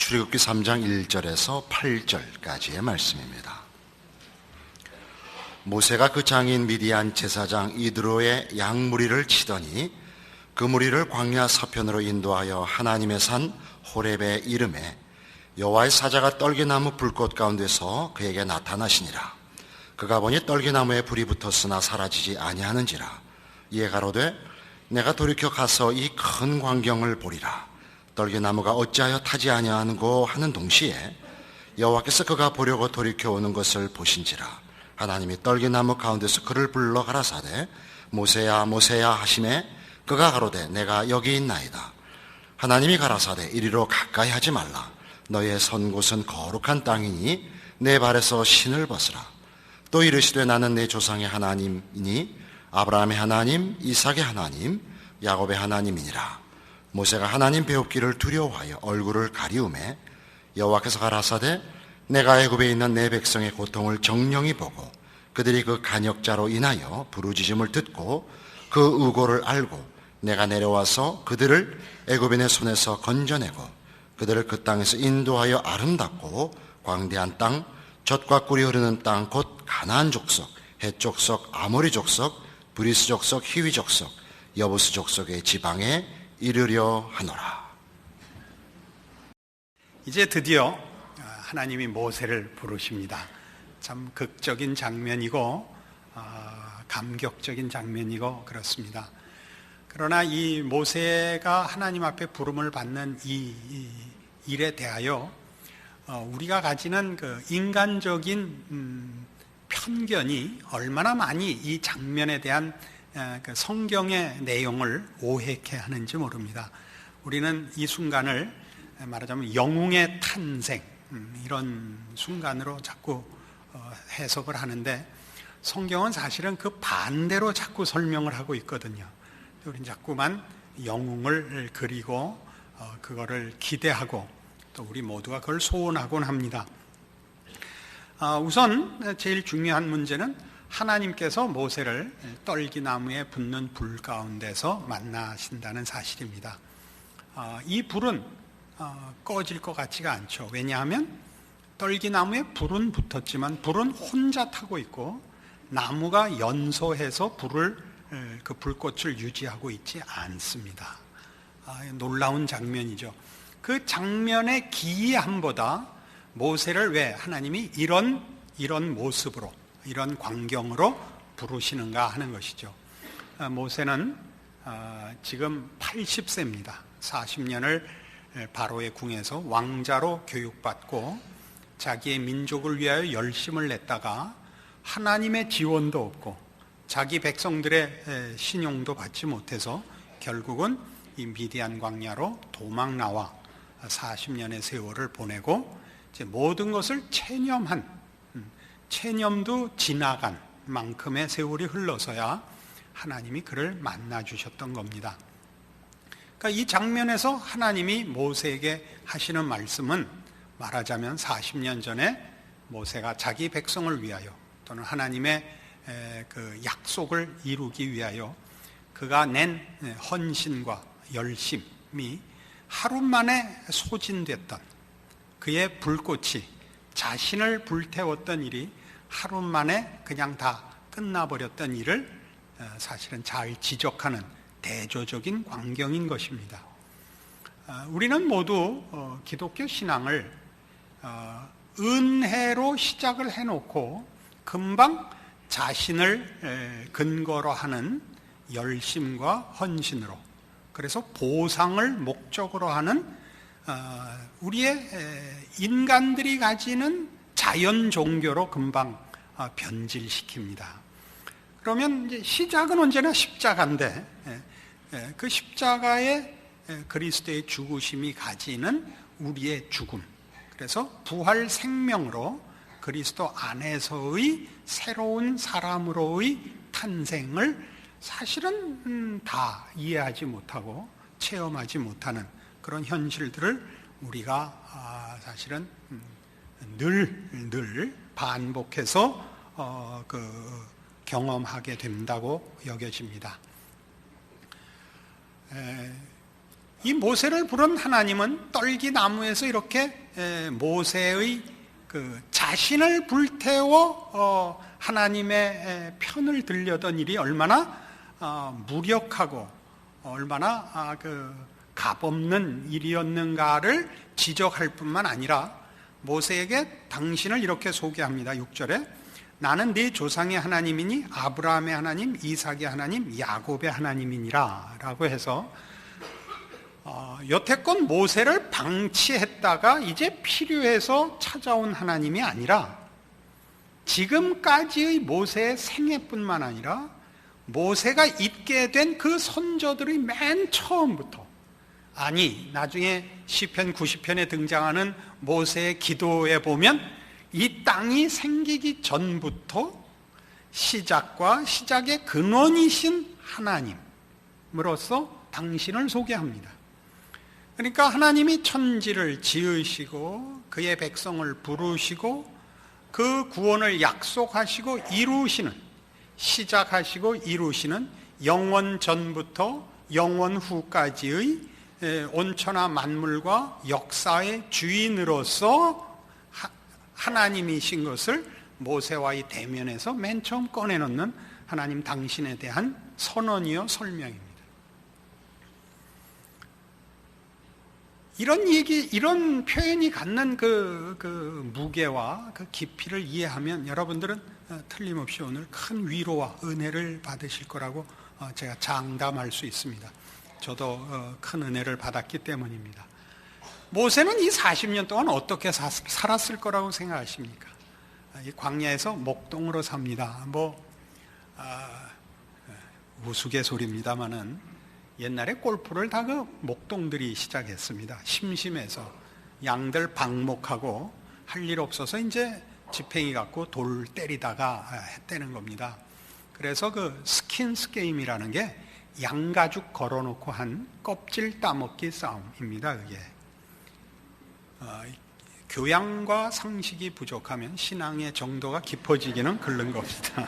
출애굽기 3장 1절에서 8절까지의 말씀입니다. 모세가 그 장인 미디안 제사장 이드로의 양무리를 치더니 그 무리를 광야 서편으로 인도하여 하나님의 산 호렙에 이르매 여호와의 사자가 떨기나무 불꽃 가운데서 그에게 나타나시니라. 그가 보니 떨기나무에 불이 붙었으나 사라지지 아니하는지라. 이에 가로되 내가 돌이켜 가서 이 큰 광경을 보리라. 떨기나무가 어찌하여 타지 아니하는고 하는 동시에 여호와께서 그가 보려고 돌이켜 오는 것을 보신지라. 하나님이 떨기나무 가운데서 그를 불러 가라사대 모세야 모세야 하시매 그가 가로되 내가 여기 있나이다. 하나님이 가라사대 이리로 가까이 하지 말라. 너의 선 곳은 거룩한 땅이니 내 발에서 신을 벗으라. 또 이르시되 나는 내 조상의 하나님이니 아브라함의 하나님, 이삭의 하나님, 야곱의 하나님이니라. 모세가 하나님 배웁기를 두려워하여 얼굴을 가리우매 여호와께서 가라사대 내가 애굽에 있는 내 백성의 고통을 정령이 보고 그들이 그 간역자로 인하여 부르짖음을 듣고 그 의고를 알고 내가 내려와서 그들을 애굽인의 손에서 건져내고 그들을 그 땅에서 인도하여 아름답고 광대한 땅, 젖과 꿀이 흐르는 땅 곧 가나안 족속, 헷 족속, 아모리 족속, 브리스 족속, 히위 족속, 여부스 족속의 지방에 이르려 하노라. 이제 드디어 하나님이 모세를 부르십니다. 참 극적인 장면이고 감격적인 장면이고 그렇습니다. 그러나 이 모세가 하나님 앞에 부름을 받는 이 일에 대하여 우리가 가지는 그 인간적인 편견이 얼마나 많이 이 장면에 대한 그 성경의 내용을 오해케 하는지 모릅니다. 우리는 이 순간을 말하자면 영웅의 탄생 이런 순간으로 자꾸 해석을 하는데 성경은 사실은 그 반대로 자꾸 설명을 하고 있거든요. 우리는 자꾸만 영웅을 그리고 그거를 기대하고 또 우리 모두가 그걸 소원하곤 합니다. 우선 제일 중요한 문제는 하나님께서 모세를 떨기나무에 붙는 불 가운데서 만나신다는 사실입니다. 이 불은 꺼질 것 같지가 않죠. 왜냐하면 떨기나무에 불은 붙었지만 불은 혼자 타고 있고 나무가 연소해서 그 불꽃을 유지하고 있지 않습니다. 놀라운 장면이죠. 그 장면의 기이함보다 모세를 왜 하나님이 이런 모습으로 이런 광경으로 부르시는가 하는 것이죠. 모세는 지금 80세입니다. 40년을 바로의 궁에서 왕자로 교육받고 자기의 민족을 위하여 열심을 냈다가 하나님의 지원도 없고 자기 백성들의 신용도 받지 못해서 결국은 이 미디안 광야로 도망 나와 40년의 세월을 보내고 이제 모든 것을 체념도 지나간 만큼의 세월이 흘러서야 하나님이 그를 만나 주셨던 겁니다. 그러니까 이 장면에서 하나님이 모세에게 하시는 말씀은 말하자면 40년 전에 모세가 자기 백성을 위하여 또는 하나님의 그 약속을 이루기 위하여 그가 낸 헌신과 열심이 하루 만에 소진됐던 그의 불꽃이 자신을 불태웠던 일이 하루 만에 그냥 다 끝나버렸던 일을 사실은 잘 지적하는 대조적인 광경인 것입니다. 우리는 모두 기독교 신앙을 은혜로 시작을 해놓고 금방 자신을 근거로 하는 열심과 헌신으로 그래서 보상을 목적으로 하는 우리의 인간들이 가지는 자연 종교로 금방 변질시킵니다. 그러면 이제 시작은 언제나 십자가인데 그 십자가의 그리스도의 죽으심이 가지는 우리의 죽음, 그래서 부활 생명으로 그리스도 안에서의 새로운 사람으로의 탄생을 사실은 다 이해하지 못하고 체험하지 못하는 그런 현실들을 우리가 사실은 늘 반복해서 경험하게 된다고 여겨집니다. 이 모세를 부른 하나님은 떨기나무에서 이렇게 모세의 그 자신을 불태워 하나님의 편을 들려던 일이 얼마나 무력하고 얼마나 그 값없는 일이었는가를 지적할 뿐만 아니라 모세에게 당신을 이렇게 소개합니다. 6절에 나는 네 조상의 하나님이니 아브라함의 하나님, 이삭의 하나님, 야곱의 하나님이니라 라고 해서 여태껏 모세를 방치했다가 이제 필요해서 찾아온 하나님이 아니라 지금까지의 모세의 생애뿐만 아니라 모세가 있게 된 그 선조들의 맨 처음부터, 아니 나중에 시편 90편에 등장하는 모세의 기도에 보면 이 땅이 생기기 전부터 시작의 근원이신 하나님으로서 당신을 소개합니다. 그러니까 하나님이 천지를 지으시고 그의 백성을 부르시고 그 구원을 약속하시고 이루시는, 시작하시고 이루시는 영원 전부터 영원 후까지의 온천하 만물과 역사의 주인으로서 하나님이신 것을 모세와의 대면에서 맨 처음 꺼내놓는 하나님 당신에 대한 선언이요 설명입니다. 이런 표현이 갖는 그 무게와 그 깊이를 이해하면 여러분들은 틀림없이 오늘 큰 위로와 은혜를 받으실 거라고 제가 장담할 수 있습니다. 저도 큰 은혜를 받았기 때문입니다. 모세는 이 40년 동안 어떻게 살았을 거라고 생각하십니까? 이 광야에서 목동으로 삽니다. 우스갯소리입니다마는 옛날에 골프를 다 그 목동들이 시작했습니다. 심심해서 양들 방목하고 할 일 없어서 이제 지팽이 갖고 돌 때리다가 했다는 겁니다. 그래서 그 스킨스 게임이라는 게 양가죽 걸어놓고 한 껍질 따먹기 싸움입니다. 그게 교양과 상식이 부족하면 신앙의 정도가 깊어지기는 그런 겁니다.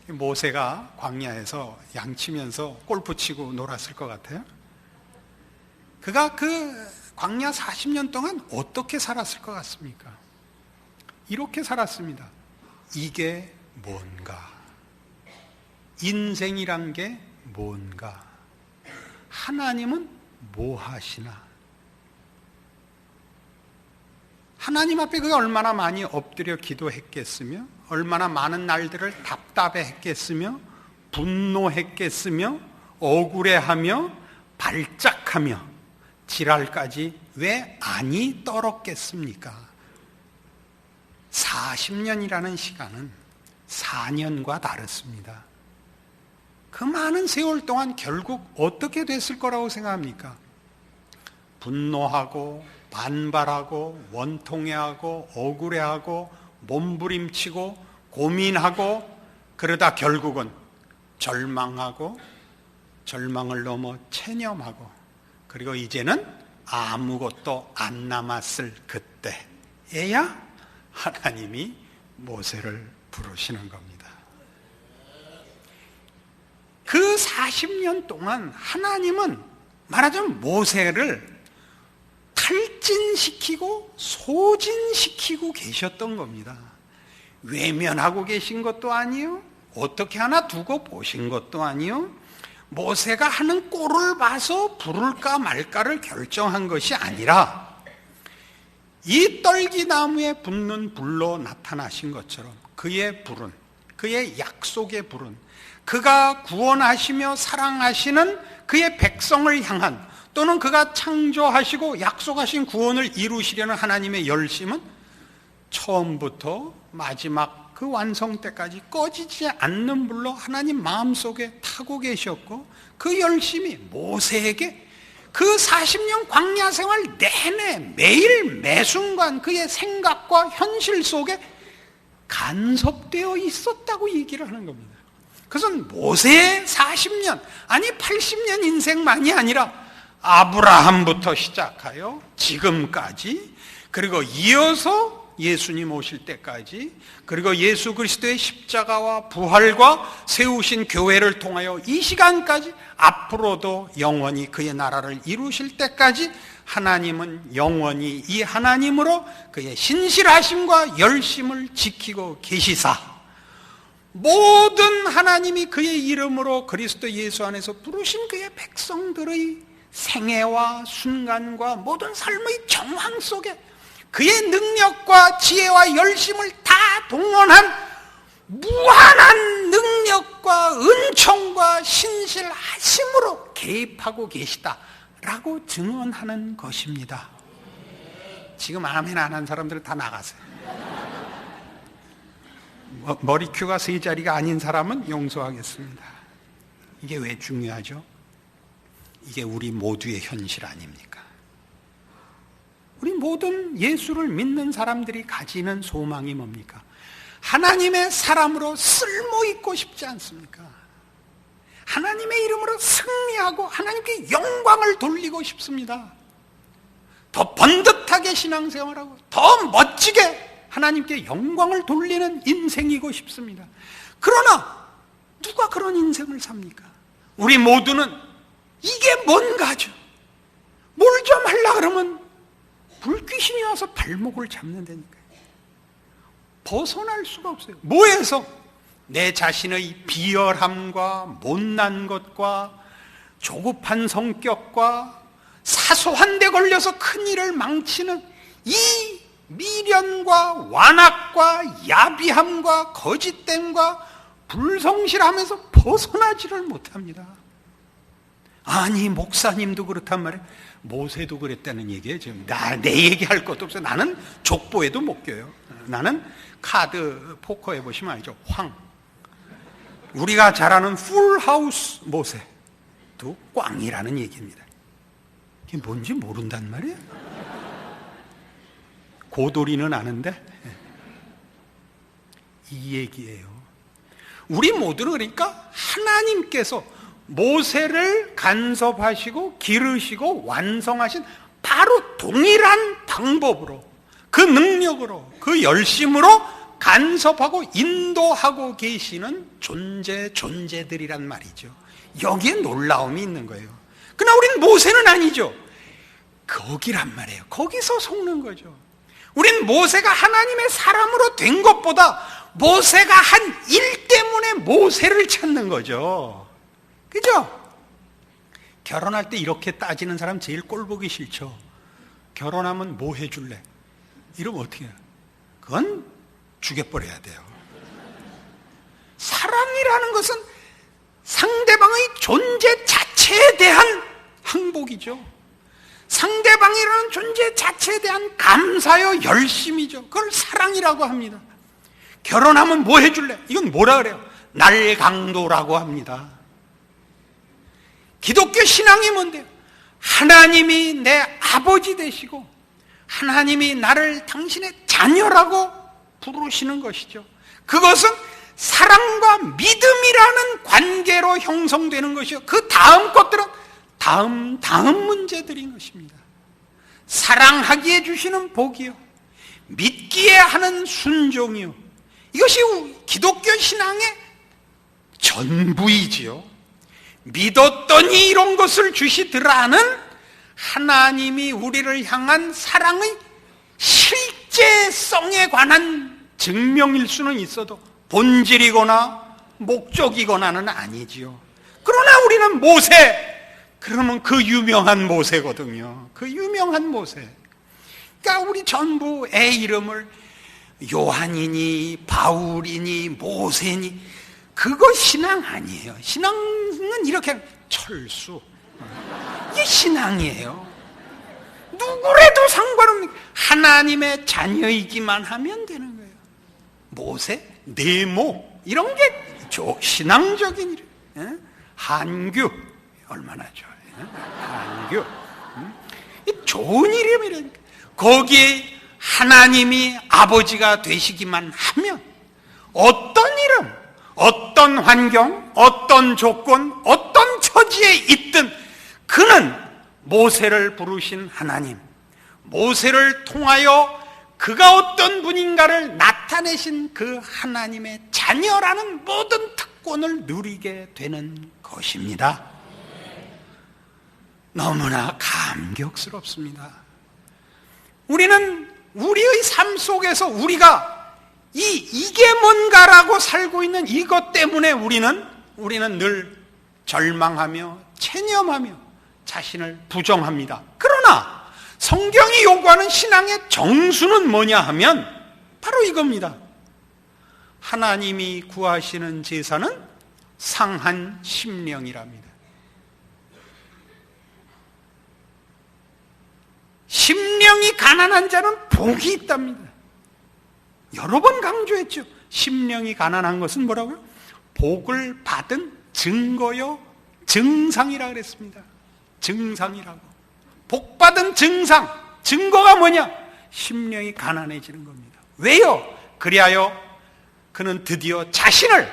모세가 광야에서 양치면서 골프 치고 놀았을 것 같아요. 그가 그 광야 40년 동안 어떻게 살았을 것 같습니까? 이렇게 살았습니다. 이게 뭔가? 인생이란 게 뭔가? 하나님은 뭐 하시나? 하나님 앞에 그가 얼마나 많이 엎드려 기도했겠으며, 얼마나 많은 날들을 답답해 했겠으며, 분노했겠으며, 억울해하며, 발작하며, 지랄까지 왜 안이 떨었겠습니까? 40년이라는 시간은 4년과 다릅니다. 그 많은 세월 동안 결국 어떻게 됐을 거라고 생각합니까? 분노하고 반발하고 원통해하고 억울해하고 몸부림치고 고민하고 그러다 결국은 절망하고 절망을 넘어 체념하고 그리고 이제는 아무것도 안 남았을 그때에야 하나님이 모세를 부르시는 겁니다. 그 40년 동안 하나님은 말하자면 모세를 탈진시키고 소진시키고 계셨던 겁니다. 외면하고 계신 것도 아니요, 어떻게 하나 두고 보신 것도 아니요, 모세가 하는 꼴을 봐서 부를까 말까를 결정한 것이 아니라 이 떨기나무에 붙는 불로 나타나신 것처럼 그의 불은, 그의 약속의 불은, 그가 구원하시며 사랑하시는 그의 백성을 향한, 또는 그가 창조하시고 약속하신 구원을 이루시려는 하나님의 열심은 처음부터 마지막 그 완성 때까지 꺼지지 않는 불로 하나님 마음속에 타고 계셨고, 그 열심이 모세에게 그 40년 광야 생활 내내 매일 매순간 그의 생각과 현실 속에 간섭되어 있었다고 얘기를 하는 겁니다. 그것은 모세의 40년, 아니 80년 인생만이 아니라 아브라함부터 시작하여 지금까지, 그리고 이어서 예수님 오실 때까지, 그리고 예수 그리스도의 십자가와 부활과 세우신 교회를 통하여 이 시간까지, 앞으로도 영원히 그의 나라를 이루실 때까지 하나님은 영원히 이 하나님으로 그의 신실하심과 열심을 지키고 계시사, 모든 하나님이 그의 이름으로 그리스도 예수 안에서 부르신 그의 백성들의 생애와 순간과 모든 삶의 정황 속에 그의 능력과 지혜와 열심을 다 동원한 무한한 능력과 은총과 신실하심으로 개입하고 계시다라고 증언하는 것입니다. 지금 아멘 안 한 사람들은 다 나가세요. 머리 큐가 세 자리가 아닌 사람은 용서하겠습니다. 이게 왜 중요하죠? 이게 우리 모두의 현실 아닙니까? 우리 모든 예수를 믿는 사람들이 가지는 소망이 뭡니까? 하나님의 사람으로 쓸모있고 싶지 않습니까? 하나님의 이름으로 승리하고 하나님께 영광을 돌리고 싶습니다. 더 번듯하게 신앙생활하고 더 멋지게 하나님께 영광을 돌리는 인생이고 싶습니다. 그러나 누가 그런 인생을 삽니까? 우리 모두는 이게 뭔가죠? 뭘 좀 하려고 그러면 불귀신이 와서 발목을 잡는다니까요. 벗어날 수가 없어요. 뭐에서? 내 자신의 비열함과 못난 것과 조급한 성격과 사소한 데 걸려서 큰일을 망치는 이 미련과 완악과 야비함과 거짓됨과 불성실함에서 벗어나지를 못합니다. 아니, 목사님도 그렇단 말이에요. 모세도 그랬다는 얘기예요. 지금 내 얘기할 것도 없어요. 나는 족보에도 못 껴요. 나는 카드 포커 해보시면 알죠. 우리가 잘 아는 풀하우스 모세도 꽝이라는 얘기입니다. 이게 뭔지 모른단 말이에요. 고돌이는 아는데 이 얘기예요. 우리 모두는 그러니까 하나님께서 모세를 간섭하시고 기르시고 완성하신 바로 동일한 방법으로, 그 능력으로, 그 열심으로 간섭하고 인도하고 계시는 존재들이란 말이죠. 여기에 놀라움이 있는 거예요. 그러나 우리는 모세는 아니죠. 거기란 말이에요. 거기서 속는 거죠. 우린 모세가 하나님의 사람으로 된 것보다 모세가 한 일 때문에 모세를 찾는 거죠. 그죠? 결혼할 때 이렇게 따지는 사람 제일 꼴보기 싫죠. 결혼하면 뭐 해줄래? 이러면 어떻게 해요? 그건 죽여버려야 돼요. 사랑이라는 것은 상대방의 존재 자체에 대한 항복이죠. 상대방이라는 존재 자체에 대한 감사요 열심이죠. 그걸 사랑이라고 합니다. 결혼하면 뭐 해줄래? 이건 뭐라 그래요? 날강도라고 합니다. 기독교 신앙이 뭔데요? 하나님이 내 아버지 되시고 하나님이 나를 당신의 자녀라고 부르시는 것이죠. 그것은 사랑과 믿음이라는 관계로 형성되는 것이요. 그 다음 것들은 다음 문제들인 것입니다. 사랑하기에 주시는 복이요, 믿기에 하는 순종이요, 이것이 기독교 신앙의 전부이지요. 믿었더니 이런 것을 주시더라는 하나님이 우리를 향한 사랑의 실제성에 관한 증명일 수는 있어도 본질이거나 목적이거나는 아니지요. 그러나 우리는 모세, 그러면 그 유명한 모세거든요. 그 유명한 모세. 그러니까 우리 전부 애 이름을 요한이니 바울이니 모세니 그거 신앙 아니에요. 신앙은 이렇게 철수, 이게 신앙이에요. 누구래도 상관없는 하나님의 자녀이기만 하면 되는 거예요. 모세, 네모 이런 게 신앙적인 일. 한규 얼마나 좋아요. 한규 좋은 이름이라니까. 거기에 하나님이 아버지가 되시기만 하면 어떤 이름, 어떤 환경, 어떤 조건, 어떤 처지에 있든 그는 모세를 부르신 하나님, 모세를 통하여 그가 어떤 분인가를 나타내신 그 하나님의 자녀라는 모든 특권을 누리게 되는 것입니다. 너무나 감격스럽습니다. 우리는 우리의 삶 속에서 우리가 이게 뭔가라고 살고 있는 이것 때문에 우리는 늘 절망하며 체념하며 자신을 부정합니다. 그러나 성경이 요구하는 신앙의 정수는 뭐냐 하면 바로 이겁니다. 하나님이 구하시는 제사는 상한 심령이랍니다. 심령이 가난한 자는 복이 있답니다. 여러 번 강조했죠. 심령이 가난한 것은 뭐라고요? 복을 받은 증거요, 증상이라 그랬습니다. 증상이라고. 복 받은 증거가 뭐냐? 심령이 가난해지는 겁니다. 왜요? 그리하여 그는 드디어 자신을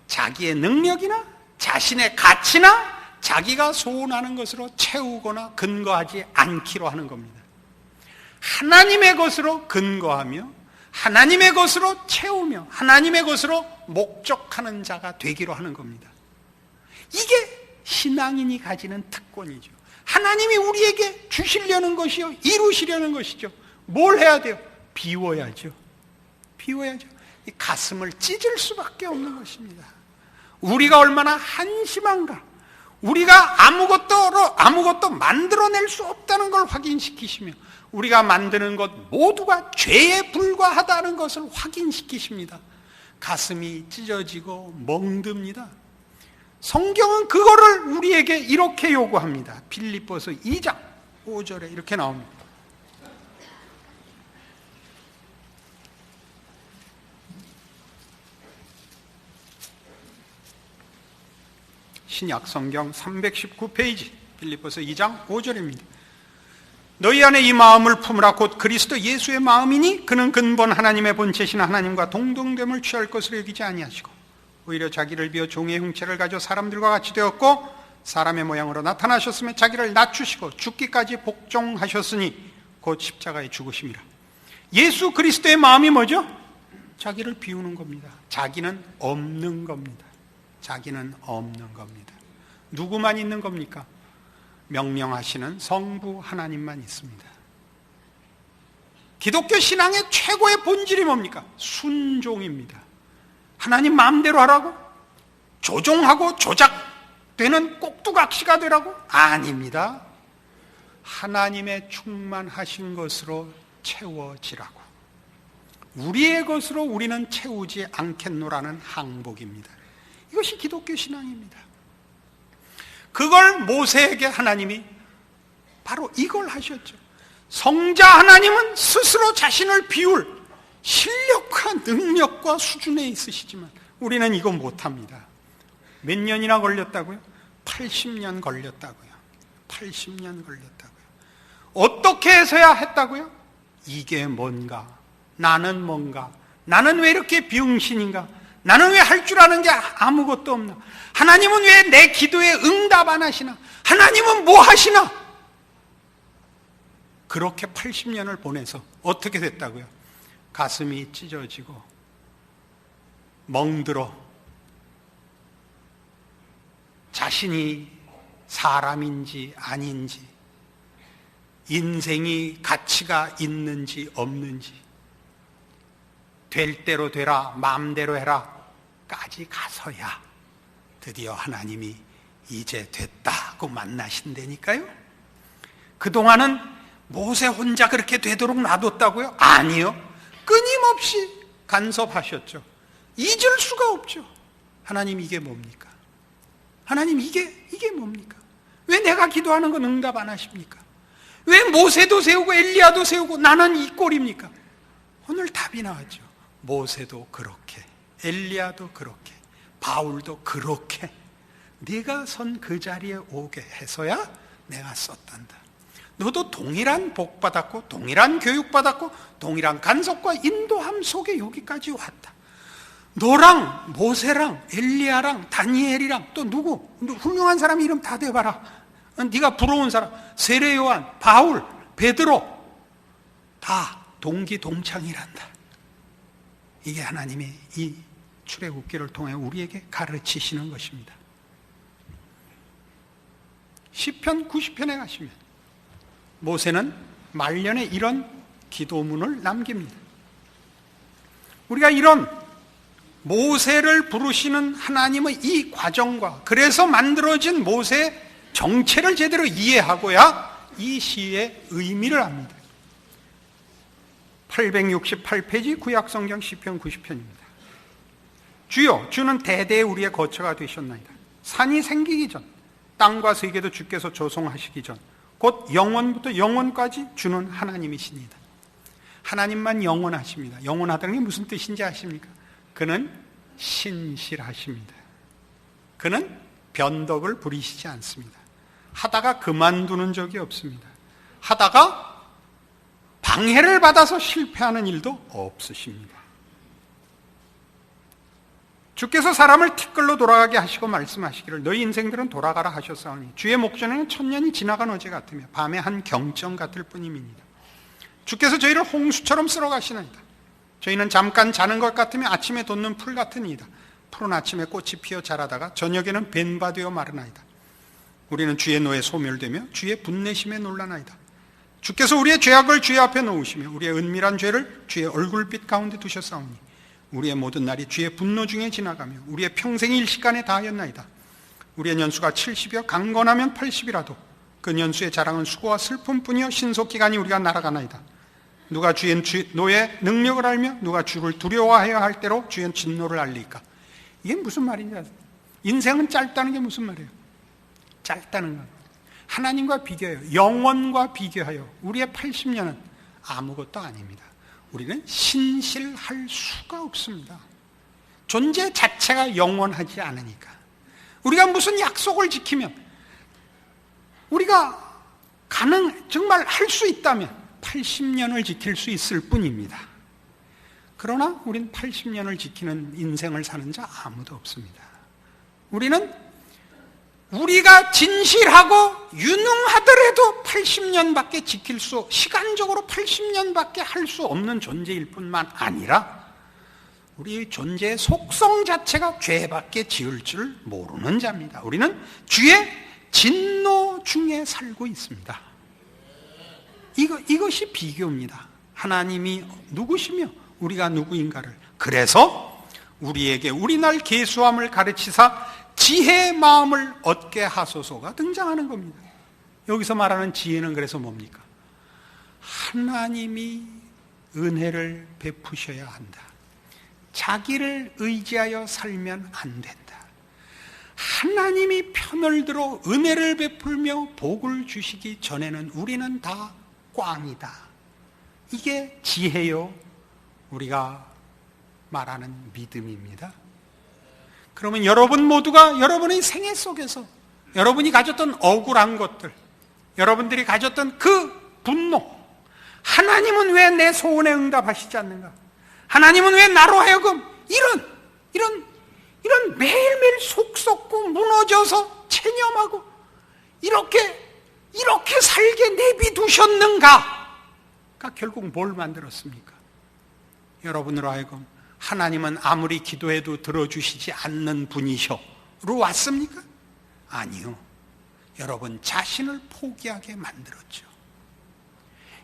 자기의 능력이나 자신의 가치나 자기가 소원하는 것으로 채우거나 근거하지 않기로 하는 겁니다. 하나님의 것으로 근거하며 하나님의 것으로 채우며 하나님의 것으로 목적하는 자가 되기로 하는 겁니다. 이게 신앙인이 가지는 특권이죠. 하나님이 우리에게 주시려는 것이요, 이루시려는 것이죠. 뭘 해야 돼요? 비워야죠. 비워야죠. 이 가슴을 찢을 수밖에 없는 것입니다. 우리가 얼마나 한심한가, 우리가 아무것도 만들어낼 수 없다는 걸 확인시키시며 우리가 만드는 것 모두가 죄에 불과하다는 것을 확인시키십니다. 가슴이 찢어지고 멍듭니다. 성경은 그거를 우리에게 이렇게 요구합니다. 빌립보서 2장 5절에 이렇게 나옵니다. 신약 성경 319페이지 빌립보서 2장 5절입니다. 너희 안에 이 마음을 품으라. 곧 그리스도 예수의 마음이니 그는 근본 하나님의 본체신 하나님과 동등됨을 취할 것으로 여기지 아니하시고 오히려 자기를 비워 종의 형체를 가져 사람들과 같이 되었고 사람의 모양으로 나타나셨으며 자기를 낮추시고 죽기까지 복종하셨으니 곧 십자가에 죽으심이라. 예수 그리스도의 마음이 뭐죠? 자기를 비우는 겁니다. 자기는 없는 겁니다. 자기는 없는 겁니다. 누구만 있는 겁니까? 명령하시는 성부 하나님만 있습니다. 기독교 신앙의 최고의 본질이 뭡니까? 순종입니다. 하나님 마음대로 하라고? 조종하고 조작되는 꼭두각시가 되라고? 아닙니다. 하나님의 충만하신 것으로 채워지라고. 우리의 것으로 우리는 채우지 않겠노라는 항복입니다. 이것이 기독교 신앙입니다. 그걸 모세에게 하나님이 바로 이걸 하셨죠. 성자 하나님은 스스로 자신을 비울 실력과 능력과 수준에 있으시지만 우리는 이거 못합니다. 몇 년이나 걸렸다고요? 80년 걸렸다고요. 80년 걸렸다고요. 어떻게 해서야 했다고요? 이게 뭔가? 나는 뭔가? 나는 왜 이렇게 병신인가? 나는 왜 할 줄 아는 게 아무것도 없나? 하나님은 왜 내 기도에 응답 안 하시나? 하나님은 뭐 하시나? 그렇게 80년을 보내서 어떻게 됐다고요? 가슴이 찢어지고 멍들어 자신이 사람인지 아닌지, 인생이 가치가 있는지 없는지, 될 대로 되라, 마음대로 해라 까지 가서야 드디어 하나님이 이제 됐다고 만나신다니까요. 그동안은 모세 혼자 그렇게 되도록 놔뒀다고요? 아니요. 끊임없이 간섭하셨죠. 잊을 수가 없죠. 하나님 이게 뭡니까? 하나님 이게 뭡니까? 왜 내가 기도하는 건 응답 안 하십니까? 왜 모세도 세우고 엘리야도 세우고 나는 이 꼴입니까? 오늘 답이 나왔죠. 모세도 그렇게, 엘리야도 그렇게, 바울도 그렇게 네가 선 그 자리에 오게 해서야 내가 썼단다. 너도 동일한 복 받았고 동일한 교육 받았고 동일한 간섭과 인도함 속에 여기까지 왔다. 너랑 모세랑 엘리야랑 다니엘이랑 또 누구 훌륭한 사람 이름 다 대봐라. 네가 부러운 사람 세례 요한, 바울, 베드로 다 동기동창이란다. 이게 하나님의 이 출애굽기를 통해 우리에게 가르치시는 것입니다. 시편 90편에 가시면 모세는 말년에 이런 기도문을 남깁니다. 우리가 이런 모세를 부르시는 하나님의 이 과정과 그래서 만들어진 모세의 정체를 제대로 이해하고야 이 시의 의미를 압니다. 868페이지 구약성경 시편 90편입니다. 주여, 주는 대대에 우리의 거처가 되셨나이다. 산이 생기기 전, 땅과 세계도 주께서 조성하시기 전, 곧 영원부터 영원까지 주는 하나님이시니다. 하나님만 영원하십니다. 영원하다는 게 무슨 뜻인지 아십니까? 그는 신실하십니다. 그는 변덕을 부리시지 않습니다. 하다가 그만두는 적이 없습니다. 하다가 방해를 받아서 실패하는 일도 없으십니다. 주께서 사람을 티끌로 돌아가게 하시고 말씀하시기를 너희 인생들은 돌아가라 하셨사오니 주의 목전에는 천년이 지나간 어제 같으며 밤의 한 경점 같을 뿐임이니라. 주께서 저희를 홍수처럼 쓸어가시나이다. 저희는 잠깐 자는 것 같으며 아침에 돋는 풀 같으니이다. 푸른 아침에 꽃이 피어 자라다가 저녁에는 벤바 되어 마르나이다. 우리는 주의 노에 소멸되며 주의 분내심에 놀라나이다. 주께서 우리의 죄악을 주의 앞에 놓으시며 우리의 은밀한 죄를 주의 얼굴빛 가운데 두셨사오니 우리의 모든 날이 주의 분노 중에 지나가며 우리의 평생이 일시간에 다하였나이다. 우리의 년수가 70이여 강건하면 80이라도 그 년수의 자랑은 수고와 슬픔뿐이여 신속기간이 우리가 날아가나이다. 누가 주의 노의 능력을 알며 누가 주를 두려워하여 할 때로 주의 진노를 알리까? 이게 무슨 말인지 아세요? 인생은 짧다는 게 무슨 말이에요? 짧다는 거. 하나님과 비교해요. 영원과 비교하여 우리의 80년은 아무것도 아닙니다. 우리는 신실할 수가 없습니다. 존재 자체가 영원하지 않으니까. 우리가 무슨 약속을 지키면 우리가 정말 할 수 있다면 80년을 지킬 수 있을 뿐입니다. 그러나 우리는 80년을 지키는 인생을 사는 자 아무도 없습니다. 우리는 우리가 진실하고 유능하더라도 80년밖에 시간적으로 80년밖에 할 수 없는 존재일 뿐만 아니라 우리의 존재의 속성 자체가 죄밖에 지을 줄 모르는 자입니다. 우리는 주의 진노 중에 살고 있습니다. 이것이 비교입니다. 하나님이 누구시며 우리가 누구인가를. 그래서 우리에게 우리날 계수함을 가르치사 지혜의 마음을 얻게 하소서가 등장하는 겁니다. 여기서 말하는 지혜는 그래서 뭡니까? 하나님이 은혜를 베푸셔야 한다. 자기를 의지하여 살면 안 된다. 하나님이 편을 들어 은혜를 베풀며 복을 주시기 전에는 우리는 다 꽝이다. 이게 지혜요, 우리가 말하는 믿음입니다. 그러면 여러분 모두가 여러분의 생애 속에서 여러분이 가졌던 억울한 것들, 여러분들이 가졌던 그 분노, 하나님은 왜 내 소원에 응답하시지 않는가? 하나님은 왜 나로 하여금 이런 매일매일 속 썩고 무너져서 체념하고 이렇게 살게 내비두셨는가? 그러니까 결국 뭘 만들었습니까? 여러분으로 하여금 하나님은 아무리 기도해도 들어주시지 않는 분이셔로 왔습니까? 아니요. 여러분 자신을 포기하게 만들었죠.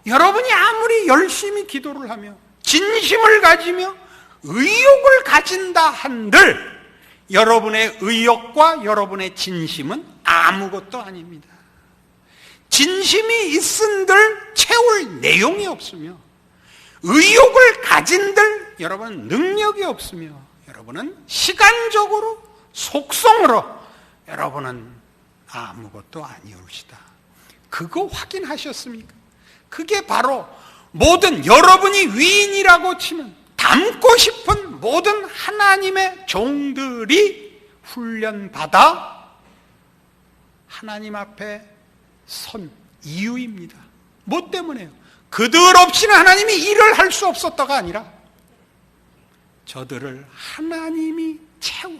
여러분이 아무리 열심히 기도를 하며 진심을 가지며 의욕을 가진다 한들 여러분의 의욕과 여러분의 진심은 아무것도 아닙니다. 진심이 있은들 채울 내용이 없으며 의욕을 가진들 여러분은 능력이 없으며 여러분은 시간적으로 속성으로 여러분은 아무것도 아니올시다. 그거 확인하셨습니까? 그게 바로 모든 여러분이 위인이라고 치는 닮고 싶은 모든 하나님의 종들이 훈련받아 하나님 앞에 선 이유입니다. 뭐 때문에요? 그들 없이는 하나님이 일을 할 수 없었다가 아니라 저들을 하나님이 채워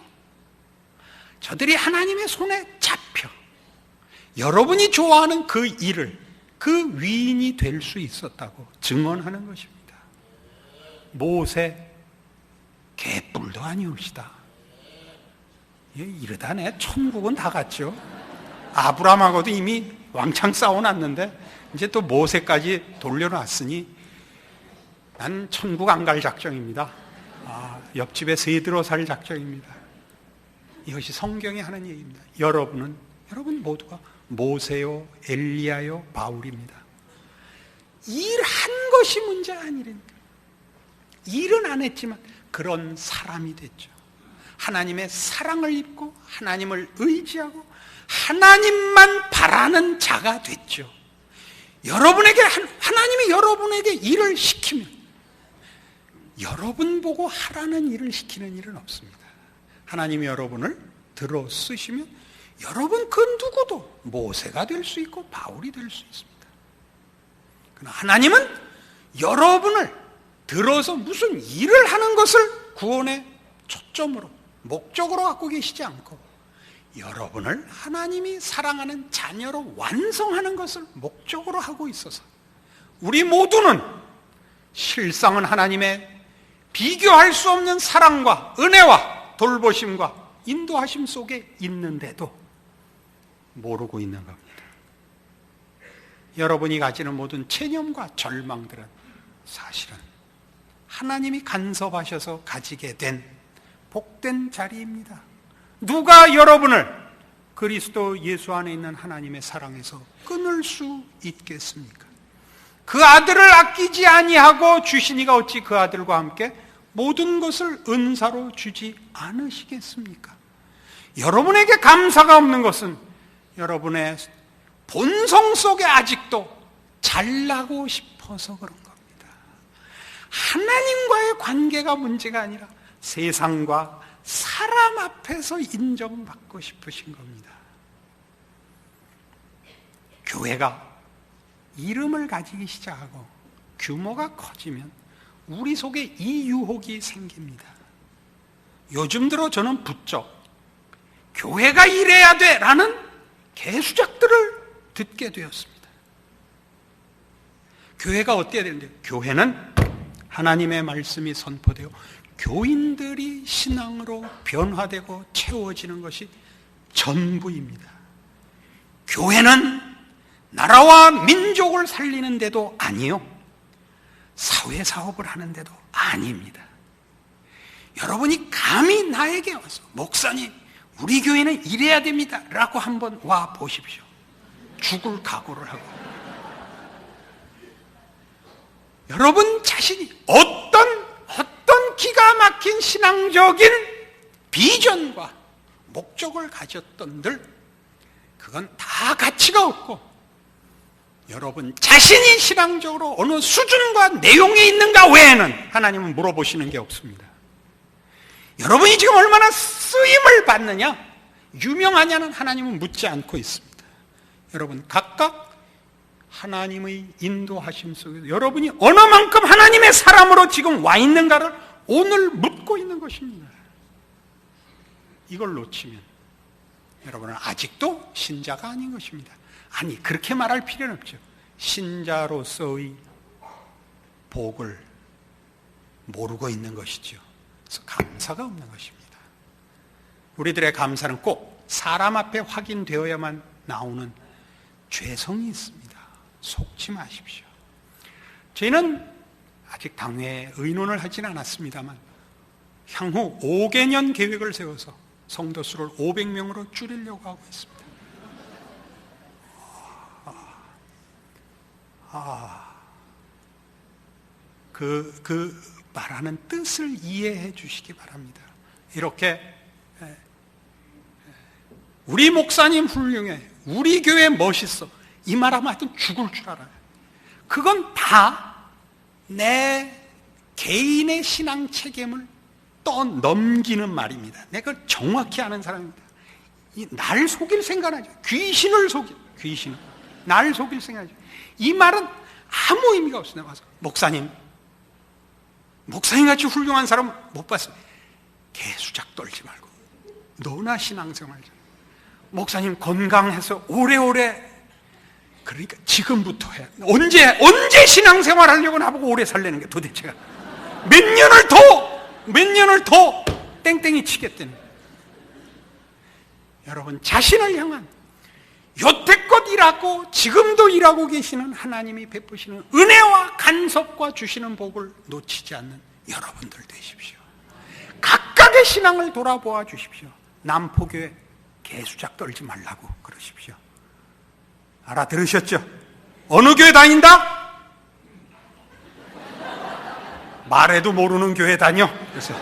저들이 하나님의 손에 잡혀 여러분이 좋아하는 그 일을 그 위인이 될 수 있었다고 증언하는 것입니다. 모세 개뿔도 아니옵시다. 이러다 내 천국은 다 갔죠. 아브라함하고도 이미 왕창 싸워놨는데 이제 또 모세까지 돌려놨으니 난 천국 안 갈 작정입니다. 옆집에 새들어 살 작정입니다. 이것이 성경이 하는 얘기입니다. 여러분 모두가 모세요, 엘리야요, 바울입니다. 일한 것이 문제가 아니라니까. 일은 안 했지만 그런 사람이 됐죠. 하나님의 사랑을 입고 하나님을 의지하고 하나님만 바라는 자가 됐죠. 하나님이 여러분에게 일을 시키면 여러분 보고 하라는 일을 시키는 일은 없습니다. 하나님이 여러분을 들어 쓰시면 여러분 그 누구도 모세가 될 수 있고 바울이 될 수 있습니다. 그러나 하나님은 여러분을 들어서 무슨 일을 하는 것을 구원의 초점으로 목적으로 갖고 계시지 않고 여러분을 하나님이 사랑하는 자녀로 완성하는 것을 목적으로 하고 있어서 우리 모두는 실상은 하나님의 비교할 수 없는 사랑과 은혜와 돌보심과 인도하심 속에 있는데도 모르고 있는 겁니다. 여러분이 가지는 모든 체념과 절망들은 사실은 하나님이 간섭하셔서 가지게 된 복된 자리입니다. 누가 여러분을 그리스도 예수 안에 있는 하나님의 사랑에서 끊을 수 있겠습니까? 그 아들을 아끼지 아니하고 주시니가 어찌 그 아들과 함께 모든 것을 은사로 주지 않으시겠습니까? 여러분에게 감사가 없는 것은 여러분의 본성 속에 아직도 잘나고 싶어서 그런 겁니다. 하나님과의 관계가 문제가 아니라 세상과 사람 앞에서 인정받고 싶으신 겁니다. 교회가 이름을 가지기 시작하고 규모가 커지면 우리 속에 이 유혹이 생깁니다. 요즘 들어 저는 부쩍 교회가 이래야 돼 라는 개수작들을 듣게 되었습니다. 교회가 어때야 되는데 교회는 하나님의 말씀이 선포되어 교인들이 신앙으로 변화되고 채워지는 것이 전부입니다. 교회는 나라와 민족을 살리는 데도 아니요 사회사업을 하는 데도 아닙니다. 여러분이 감히 나에게 와서 목사님 우리 교회는 이래야 됩니다 라고 한번 와 보십시오. 죽을 각오를 하고 여러분 자신이 어떤 기가 막힌 신앙적인 비전과 목적을 가졌던들 그건 다 가치가 없고 여러분 자신이 신앙적으로 어느 수준과 내용이 있는가 외에는 하나님은 물어보시는 게 없습니다. 여러분이 지금 얼마나 쓰임을 받느냐 유명하냐는 하나님은 묻지 않고 있습니다. 여러분 각각 하나님의 인도하심 속에서 여러분이 어느 만큼 하나님의 사람으로 지금 와 있는가를 오늘 묻고 있는 것입니다. 이걸 놓치면 여러분은 아직도 신자가 아닌 것입니다. 아니 그렇게 말할 필요는 없죠. 신자로서의 복을 모르고 있는 것이죠. 그래서 감사가 없는 것입니다. 우리들의 감사는 꼭 사람 앞에 확인되어야만 나오는 죄성이 있습니다. 속지 마십시오. 저희는 아직 당회에 의논을 하진 않았습니다만 향후 5개년 계획을 세워서 성도 수를 500명으로 줄이려고 하고 있습니다. 그 말하는 뜻을 이해해 주시기 바랍니다. 이렇게 우리 목사님 훌륭해, 우리 교회 멋있어 이 말하면 하여튼 죽을 줄 알아요. 그건 다 내 개인의 신앙 책임을 떠넘기는 말입니다. 내가 그걸 정확히 아는 사람입니다. 날 속일 생각하죠. 귀신을 날 속일 생각하죠. 이 말은 아무 의미가 없어요. 와서 목사님같이 훌륭한 사람 못 봤어요. 개수작 떨지 말고 너나 신앙생활 좀. 목사님 건강해서 오래오래 그러니까 지금부터 해. 언제 신앙생활 하려고 나보고 오래 살려는 게 도대체가. 몇 년을 더 땡땡이 치겠다는. 여러분, 자신을 향한 여태껏 일하고 지금도 일하고 계시는 하나님이 베푸시는 은혜와 간섭과 주시는 복을 놓치지 않는 여러분들 되십시오. 각각의 신앙을 돌아보아 주십시오. 남포교회 개수작 떨지 말라고 그러십시오. 알아들으셨죠? 어느 교회 다닌다? 말해도 모르는 교회 다녀. 그래서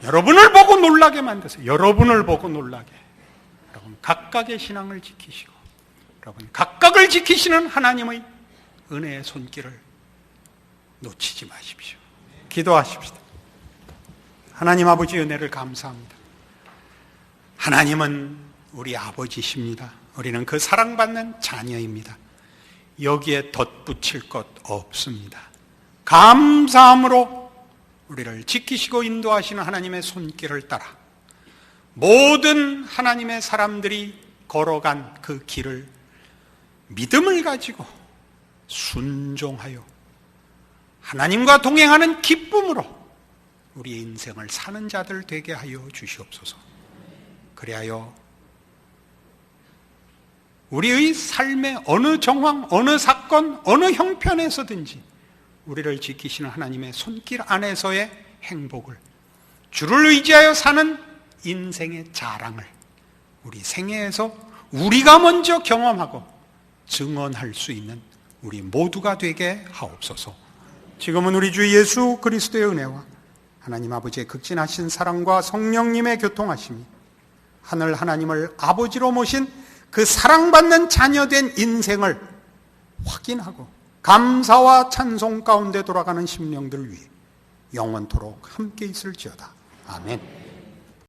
여러분을 보고 놀라게 만드세요. 여러분을 보고 놀라게. 여러분 각각의 신앙을 지키시고, 여러분 각각을 지키시는 하나님의 은혜의 손길을 놓치지 마십시오. 기도하십시다. 하나님 아버지, 은혜를 감사합니다. 하나님은 우리 아버지십니다. 우리는 그 사랑받는 자녀입니다. 여기에 덧붙일 것 없습니다. 감사함으로 우리를 지키시고 인도하시는 하나님의 손길을 따라 모든 하나님의 사람들이 걸어간 그 길을 믿음을 가지고 순종하여 하나님과 동행하는 기쁨으로 우리의 인생을 사는 자들 되게 하여 주시옵소서. 그리하여 우리의 삶의 어느 정황, 어느 사건, 어느 형편에서든지 우리를 지키시는 하나님의 손길 안에서의 행복을, 주를 의지하여 사는 인생의 자랑을 우리 생애에서 우리가 먼저 경험하고 증언할 수 있는 우리 모두가 되게 하옵소서. 지금은 우리 주 예수 그리스도의 은혜와 하나님 아버지의 극진하신 사랑과 성령님의 교통하심이 하늘 하나님을 아버지로 모신 그 사랑받는 자녀된 인생을 확인하고 감사와 찬송 가운데 돌아가는 심령들 위해 영원토록 함께 있을지어다. 아멘.